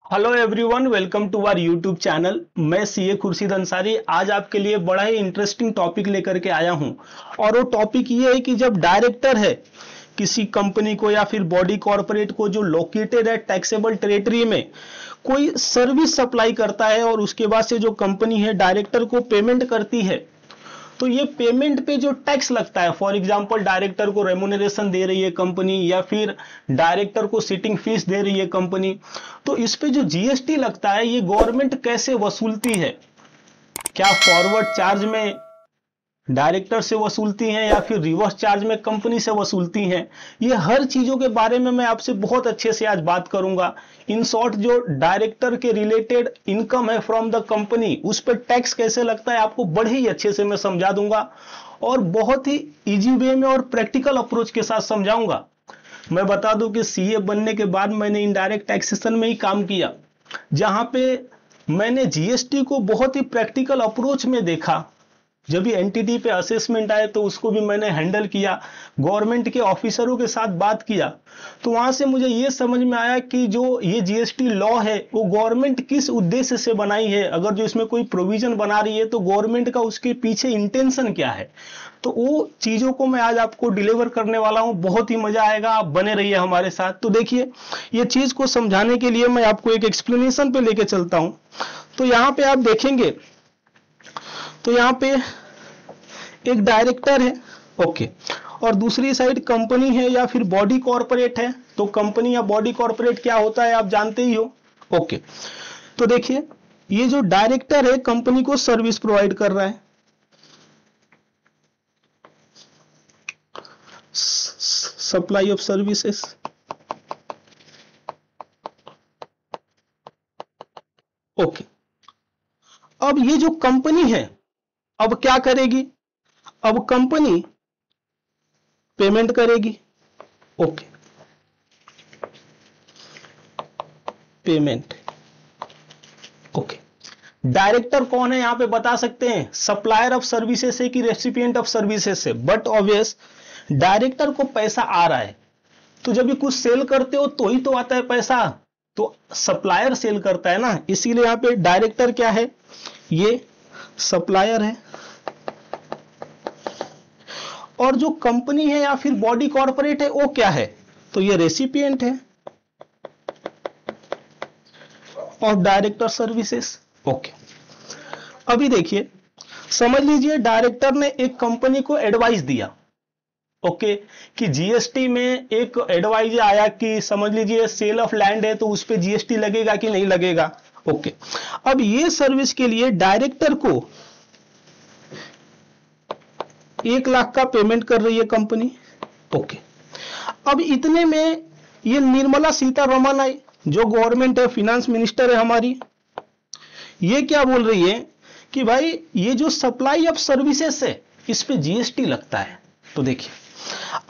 Hello everyone, welcome to our YouTube channel. मैं CA Khurshid Ansari आज आपके लिए बड़ा ही इंटरेस्टिंग टॉपिक लेकर के आया हूं। और वो टॉपिक ये है कि जब डायरेक्टर है किसी कंपनी को या फिर बॉडी कॉर्पोरेट को जो लोकेटेड है टैक्सेबल टेरिटरी में, कोई सर्विस सप्लाई करता है और उसके बाद से जो कंपनी है डायरेक्टर को पेमेंट करती है, तो ये पेमेंट पे जो टैक्स लगता है, फॉर एग्जांपल डायरेक्टर को रेमुनरेशन दे रही है कंपनी या फिर डायरेक्टर को सिटिंग फीस दे रही है कंपनी, तो इस पे जो जीएसटी लगता है ये गवर्नमेंट कैसे वसूलती है? क्या फॉरवर्ड चार्ज में डायरेक्टर से वसूलती हैं या फिर रिवर्स चार्ज में कंपनी से वसूलती हैं? ये हर चीजों के बारे में मैं आपसे बहुत अच्छे से आज बात करूंगा। इन शॉर्ट, जो डायरेक्टर के रिलेटेड इनकम है फ्रॉम द कंपनी, उस पर टैक्स कैसे लगता है आपको बड़े ही अच्छे से मैं समझा दूंगा और बहुत ही इजी वे में और प्रैक्टिकल अप्रोच के साथ समझाऊंगा। मैं बता दूं कि सीए बनने के बाद मैंने इनडायरेक्ट टैक्सेशन में ही काम किया, जहां पे मैंने जीएसटी को बहुत ही प्रैक्टिकल अप्रोच में देखा। जब भी एनटीटी पे असेसमेंट आए तो उसको भी मैंने हैंडल किया, गवर्नमेंट के ऑफिसरों के साथ बात किया, तो वहां से मुझे ये समझ में आया कि जो ये जीएसटी लॉ है वो गवर्नमेंट किस उद्देश्य से बनाई है। अगर जो इसमें कोई प्रोविजन बना रही है तो गवर्नमेंट का उसके पीछे इंटेंशन क्या है, तो वो चीजों को मैं आज आपको डिलीवर करने वाला हूं। बहुत ही मजा आएगा, आप बने रहिए हमारे साथ। तो देखिए, ये चीज को समझाने के लिए मैं आपको एक एक्सप्लेनेशन पे लेके चलता हूं। तो यहां पे आप देखेंगे तो यहां पे एक डायरेक्टर है, ओके, और दूसरी साइड कंपनी है या फिर बॉडी कॉर्पोरेट है। तो कंपनी या बॉडी कॉर्पोरेट क्या होता है आप जानते ही हो, ओके। तो देखिए, ये जो डायरेक्टर है कंपनी को सर्विस प्रोवाइड कर रहा है, सप्लाई ऑफ सर्विसेज, ओके। अब ये जो कंपनी है अब क्या करेगी? अब कंपनी पेमेंट करेगी, ओके, पेमेंट, ओके। डायरेक्टर कौन है यहां पे बता सकते हैं? सप्लायर ऑफ सर्विसेज से कि रेसिपिएंट ऑफ सर्विसेज से? बट ऑब्वियस, डायरेक्टर को पैसा आ रहा है, तो जब भी कुछ सेल करते हो तो ही तो आता है पैसा, तो सप्लायर सेल करता है ना, इसीलिए यहां पे डायरेक्टर क्या है? ये सप्लायर है, और जो कंपनी है या फिर बॉडी कॉर्पोरेट है वो क्या है? तो ये रेसिपिएंट है ऑफ डायरेक्टर सर्विसेज, ओके। अभी देखिए, समझ लीजिए डायरेक्टर ने एक कंपनी को एडवाइस दिया, ओके, कि जीएसटी में एक एडवाइस आया कि समझ लीजिए सेल ऑफ लैंड है तो उस पर जीएसटी लगेगा कि नहीं लगेगा, ओके। अब ये सर्विस के लिए डायरेक्टर को 1 लाख का पेमेंट कर रही है कंपनी, ओके। अब इतने में ये निर्मला सीतारमण आई, जो गवर्नमेंट है, फाइनेंस मिनिस्टर है हमारी, ये क्या बोल रही है कि भाई ये जो सप्लाई ऑफ सर्विसेज है इस पे जीएसटी लगता है। तो देखिए,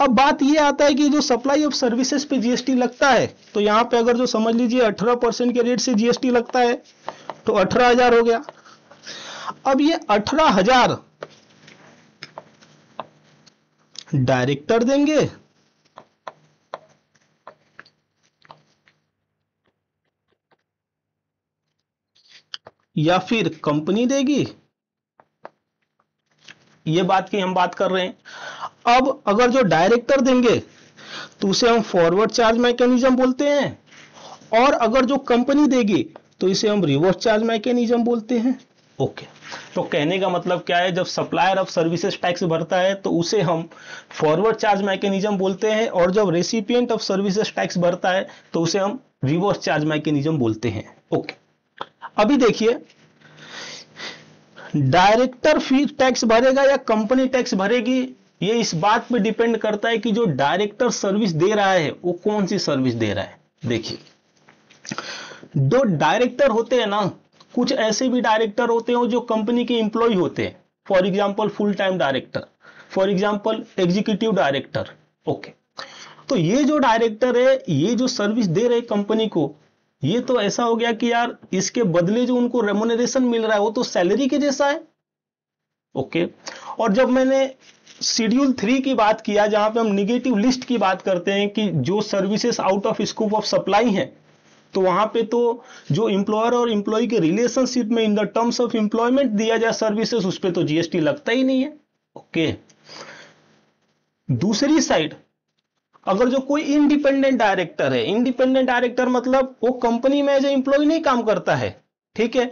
अब बात ये आता है कि जो सप्लाई ऑफ सर्विसेज पे जीएसटी लगता है, तो यहां पे अगर जो समझ लीजिए 18% के रेट से जीएसटी लगता है तो 18,000 हो गया। अब ये 18,000 डायरेक्टर देंगे या फिर कंपनी देगी, ये बात की हम बात कर रहे हैं। अब अगर जो डायरेक्टर देंगे तो उसे हम फॉरवर्ड चार्ज मैकेनिज्म बोलते हैं, और अगर जो कंपनी देगी तो इसे हम रिवर्स चार्ज मैकेनिज्म बोलते हैं, ओके। तो कहने का मतलब क्या है? जब सप्लायर ऑफ सर्विसेज टैक्स भरता है तो उसे हम फॉरवर्ड चार्ज मैकेनिज्म बोलते हैं, और जब रेसिपिएंट ऑफ सर्विसेज टैक्स भरता है तो उसे हम रिवर्स चार्ज मैकेनिज्म बोलते हैं, ओके। अभी देखिए, डायरेक्टर फी टैक्स भरेगा या कंपनी टैक्स भरेगी, ये इस बात पे डिपेंड करता है कि जो डायरेक्टर सर्विस दे रहा है वो कौन सी सर्विस दे रहा है। देखिए, दो डायरेक्टर होते हैं ना, कुछ ऐसे भी डायरेक्टर होते हैं जो कंपनी के एम्प्लॉय होते हैं, for example full time director, for example executive director, okay. तो ये जो डायरेक्टर है, ये जो सर्विस दे रहे कंपनी को, ये तो ऐसा हो गया कि यार इसके बदले जो उनको रेमुनरेशन मिल रहा है वो तो सैलरी के जैसा है, ओके। और जब मैंने शेड्यूल 3 की बात किया, जहां पे हम निगेटिव लिस्ट की बात करते हैं कि जो services out of scope of supply हैं, तो वहां पे तो जो एम्प्लॉयर और एम्प्लॉय के रिलेशनशिप में in the terms of employment दिया जाए सर्विसेज, उस पे तो जीएसटी लगता ही नहीं है। ओके। दूसरी साइड, अगर जो कोई इंडिपेंडेंट डायरेक्टर है, इंडिपेंडेंट डायरेक्टर मतलब वो कंपनी में एज ए एम्प्लॉय नहीं काम करता है, ठीक है,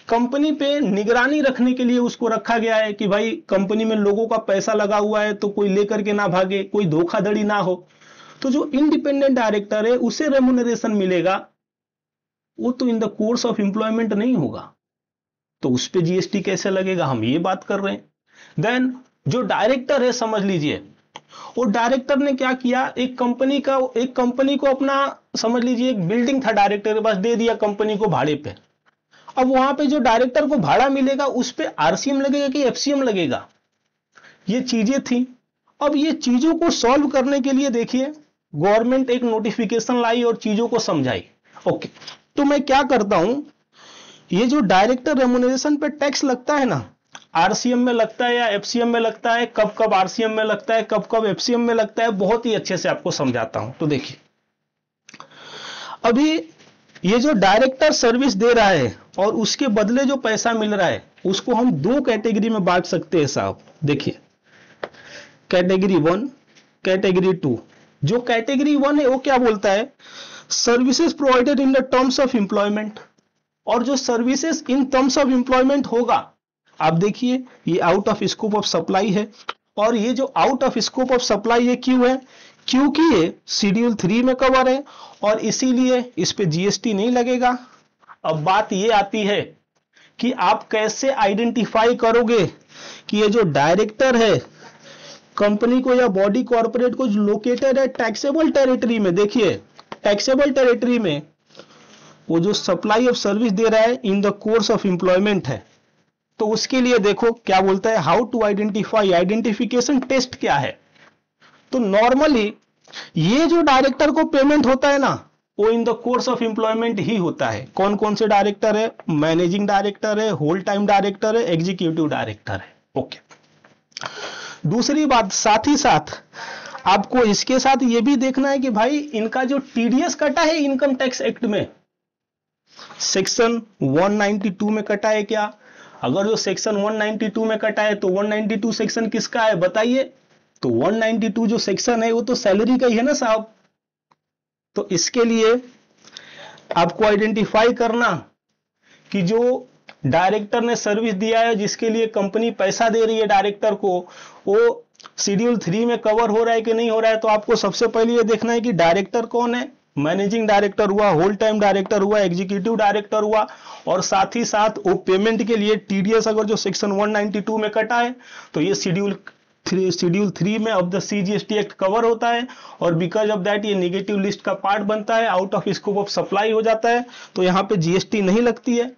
कंपनी पे निगरानी रखने के लिए उसको रखा गया है कि भाई कंपनी में लोगों का पैसा लगा हुआ है तो कोई लेकर के ना भागे, कोई धोखाधड़ी ना हो। तो जो इंडिपेंडेंट डायरेक्टर है उसे रेम्युनरेशन मिलेगा, वो तो इन द कोर्स ऑफ एम्प्लॉयमेंट नहीं होगा, तो उस पे जीएसटी कैसे लगेगा, हम ये बात कर रहे हैं। देन जो डायरेक्टर है, समझ लीजिए वो डायरेक्टर ने क्या किया, एक कंपनी को अपना, समझ लीजिए एक बिल्डिंग था डायरेक्टर के पास, दे दिया कंपनी को भाड़े पे। अब वहां पे जो डायरेक्टर को भाड़ा मिलेगा उस पे आरसीएम लगेगा कि एफसीएम लगेगा, ये चीजें थी। अब ये चीजों को सॉल्व करने के लिए देखिए गवर्नमेंट एक नोटिफिकेशन लाई और चीजों को समझाई। ओके, तो मैं क्या करता हूं, ये जो डायरेक्टर रेम्युनरेशन पे टैक्स लगता है ना, आरसीएम में लगता है या एफसीएम में लगता है, कब कब आरसीएम में लगता है, कब कब एफसीएम में लगता है, बहुत ही अच्छे से आपको समझाता हूं। तो देखिए अभी ये जो डायरेक्टर सर्विस दे रहा है और उसके बदले जो पैसा मिल रहा है उसको हम दो कैटेगरी में बांट सकते हैं साहब। देखिए कैटेगरी 1, कैटेगरी 2। जो कैटेगरी 1 है वो क्या बोलता है, services provided in the terms of employment, और जो services in terms of employment होगा, आप देखिए ये out of scope of supply है, और ये जो out of scope of supply ये क्यों है, क्योंकि ये शेड्यूल 3 में कवर है और इसीलिए इस पे जीएसटी नहीं लगेगा। अब बात ये आती है कि आप कैसे आइडेंटिफाई करोगे कि ये जो डायरेक्टर है कंपनी को या बॉडी कॉर्पोरेट को जो लोकेटेड है टैक्सेबल टेरिटरी में, देखिए टैक्सेबल टेरिटरी में वो जो सप्लाई ऑफ सर्विस दे रहा है in the course of employment है। तो उसके लिए देखो क्या बोलता है, how to identify, identification test क्या है। तो नॉर्मली ये जो डायरेक्टर को पेमेंट होता है ना वो in the course of employment ही होता है। कौन कौन से डायरेक्टर है, मैनेजिंग डायरेक्टर है, होल टाइम डायरेक्टर है, एग्जीक्यूटिव डायरेक्टर है। ओके, दूसरी बात साथ ही साथ आपको इसके साथ ये भी देखना है कि भाई इनका जो टीडीएस कटा है इनकम टैक्स एक्ट में, सेक्शन 192 में कटा है क्या, अगर जो सेक्शन 192 में कटा है तो 192 सेक्शन किसका है बताइए, तो 192 जो सेक्शन है वो तो सैलरी का ही है ना साहब। तो इसके लिए आपको आइडेंटिफाई करना कि जो डायरेक्टर ने सर्विस दिया है जिसके लिए कंपनी पैसा दे रही है डायरेक्टर को, वो शेड्यूल 3 में कवर हो रहा है कि नहीं हो रहा है। तो आपको सबसे पहले ये देखना है कि डायरेक्टर कौन है, मैनेजिंग डायरेक्टर हुआ, होल टाइम डायरेक्टर हुआ, एग्जीक्यूटिव डायरेक्टर हुआ, और साथ ही साथ वो पेमेंट के लिए टीडीएस अगर जो सेक्शन 192 में कटा है तो ये शेड्यूल 3 में of the CGST act cover होता है, और बिकॉज ऑफ दैट ये नेगेटिव लिस्ट का पार्ट बनता है, out of scope of supply हो जाता है, तो यहाँ पे जीएसटी नहीं लगती है।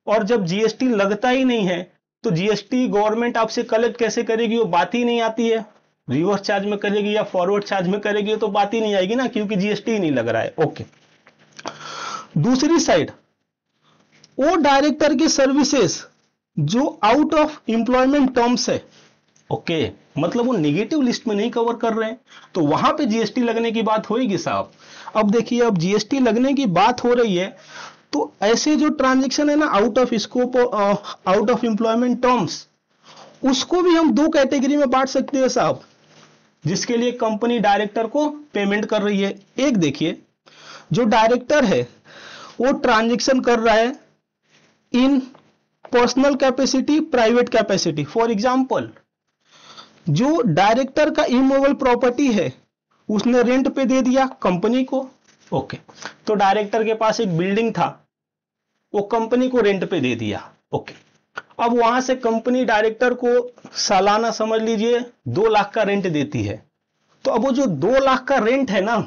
और जब जीएसटी लगता ही नहीं है तो जीएसटी गवर्नमेंट आपसे कलेक्ट कैसे करेगी, वो बात ही नहीं आती है। रिवर्स चार्ज में करेगी या फॉरवर्ड चार्ज में करेगी तो बात ही नहीं आएगी ना, क्योंकि जीएसटी ही नहीं लग रहा है। ओके, दूसरी साइड वो डायरेक्टर की सर्विसेज जो आउट ऑफ एम्प्लॉयमेंट टर्म्स है, ओके, मतलब वो नेगेटिव लिस्ट में नहीं कवर कर रहे हैं, तो वहां पे जीएसटी लगने की बात होगी साहब। अब देखिए अब जीएसटी लगने की बात हो रही है तो ऐसे जो ट्रांजैक्शन है ना out of scope, out of employment terms, उसको भी हम दो कैटेगरी में बांट सकते हैं साहब, जिसके लिए कंपनी डायरेक्टर को पेमेंट कर रही है। एक देखिए जो डायरेक्टर है वो ट्रांजैक्शन कर रहा है in personal capacity, private capacity. For example जो डायरेक्टर का इमूवेबल प्रॉपर्टी है उसने रेंट पे दे दिया कंपनी को। ओके, तो डायरेक्टर के पास एक बिल्डिंग था, वो कंपनी को रेंट पे दे दिया। ओके, अब वहां से कंपनी डायरेक्टर को सालाना समझ लीजिए 2 लाख का रेंट देती है, तो अब वो जो 2 लाख का रेंट है ना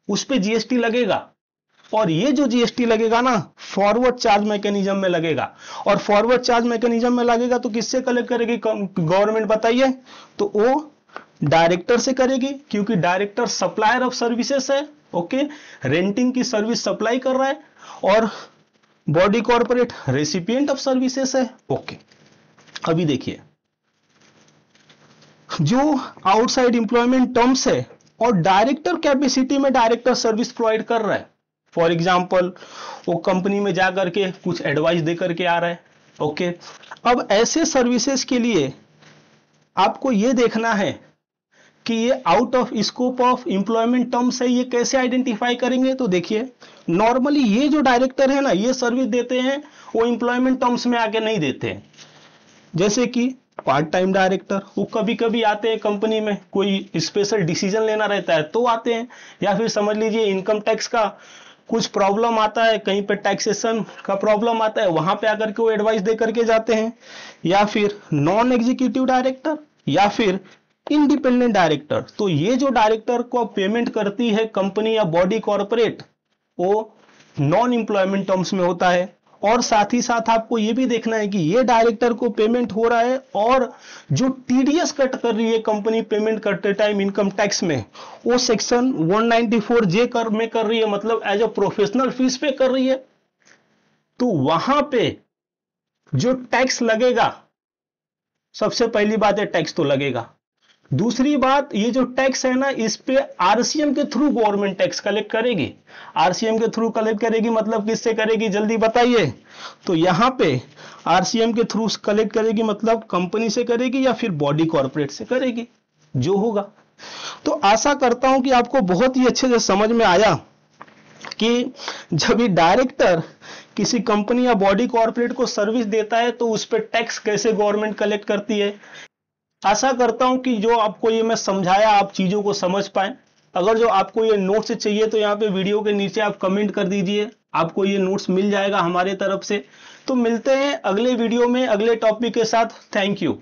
उस पे जीएसटी लगेगा, और ये जो जीएसटी लगेगा ना फॉरवर्ड चार्ज मैकेनिज्म में लगेगा, और फॉरवर्ड चार्ज मैकेनिज्म में लगेगा तो किससे कलेक्ट करेगी गवर्नमेंट बताइए, तो वो डायरेक्टर से करेगी, क्योंकि डायरेक्टर सप्लायर ऑफ सर्विसेज है। ओके, रेंटिंग की सर्विस सप्लाई कर रहा है, और body corporate recipient of services है। ओके, अभी देखिए जो आउटसाइड एम्प्लॉयमेंट टर्म्स है और डायरेक्टर कैपेसिटी में डायरेक्टर सर्विस प्रोवाइड कर रहा है, फॉर एग्जाम्पल वो कंपनी में जा करके कुछ एडवाइस दे करके आ रहा है। ओके, अब ऐसे सर्विसेज के लिए आपको ये देखना है कि ये out of scope of employment terms है, ये कैसे आइडेंटिफाई करेंगे। तो देखिए, नॉर्मली ये जो डायरेक्टर है ना, ये सर्विस देते हैं वो एम्प्लॉयमेंट टर्म्स में आके नहीं देते हैं। जैसे कि पार्ट टाइम डायरेक्टर, वो कभी कभी आते हैं कंपनी में, कोई स्पेशल डिसीजन लेना रहता है तो आते हैं, या फिर समझ लीजिए इनकम टैक्स का कुछ प्रॉब्लम आता है, कहीं पे टैक्सेशन का प्रॉब्लम आता है, वहां पे आकर के वो एडवाइस दे करके जाते हैं। या फिर नॉन एग्जीक्यूटिव डायरेक्टर या फिर इंडिपेंडेंट डायरेक्टर। तो ये जो डायरेक्टर को पेमेंट करती है कंपनी या बॉडी कॉर्पोरेट, वो नॉन एम्प्लॉयमेंट टर्म्स में होता है। और साथ ही साथ आपको ये भी देखना है कि ये डायरेक्टर को पेमेंट हो रहा है और जो टीडीएस कट कर रही है कंपनी पेमेंट करते टाइम इनकम टैक्स में, वो सेक्शन 194J में कर रही है, मतलब एज अ प्रोफेशनल फीस पे कर रही है। तो वहां पे जो टैक्स लगेगा, सबसे पहली बात है टैक्स तो लगेगा। दूसरी बात, ये जो टैक्स है ना, इस पे आरसीएम के थ्रू गवर्नमेंट टैक्स कलेक्ट करेगी। आरसीएम के थ्रू कलेक्ट करेगी मतलब किससे करेगी, जल्दी बताइए। तो यहां पे आरसीएम के थ्रू कलेक्ट करेगी मतलब कंपनी से करेगी या फिर बॉडी कॉर्पोरेट से करेगी, जो होगा। तो आशा करता हूं कि आपको बहुत ही अच्छे से समझ में आया कि जब ये डायरेक्टर किसी कंपनी या बॉडी कॉर्पोरेट को सर्विस देता है तो उस पर टैक्स कैसे गवर्नमेंट कलेक्ट करती है। आशा करता हूं कि जो आपको ये मैं समझाया आप चीजों को समझ पाए। अगर जो आपको ये नोट्स चाहिए तो यहाँ पे वीडियो के नीचे आप कमेंट कर दीजिए, आपको ये नोट्स मिल जाएगा हमारे तरफ से। तो मिलते हैं अगले वीडियो में अगले टॉपिक के साथ। Thank you.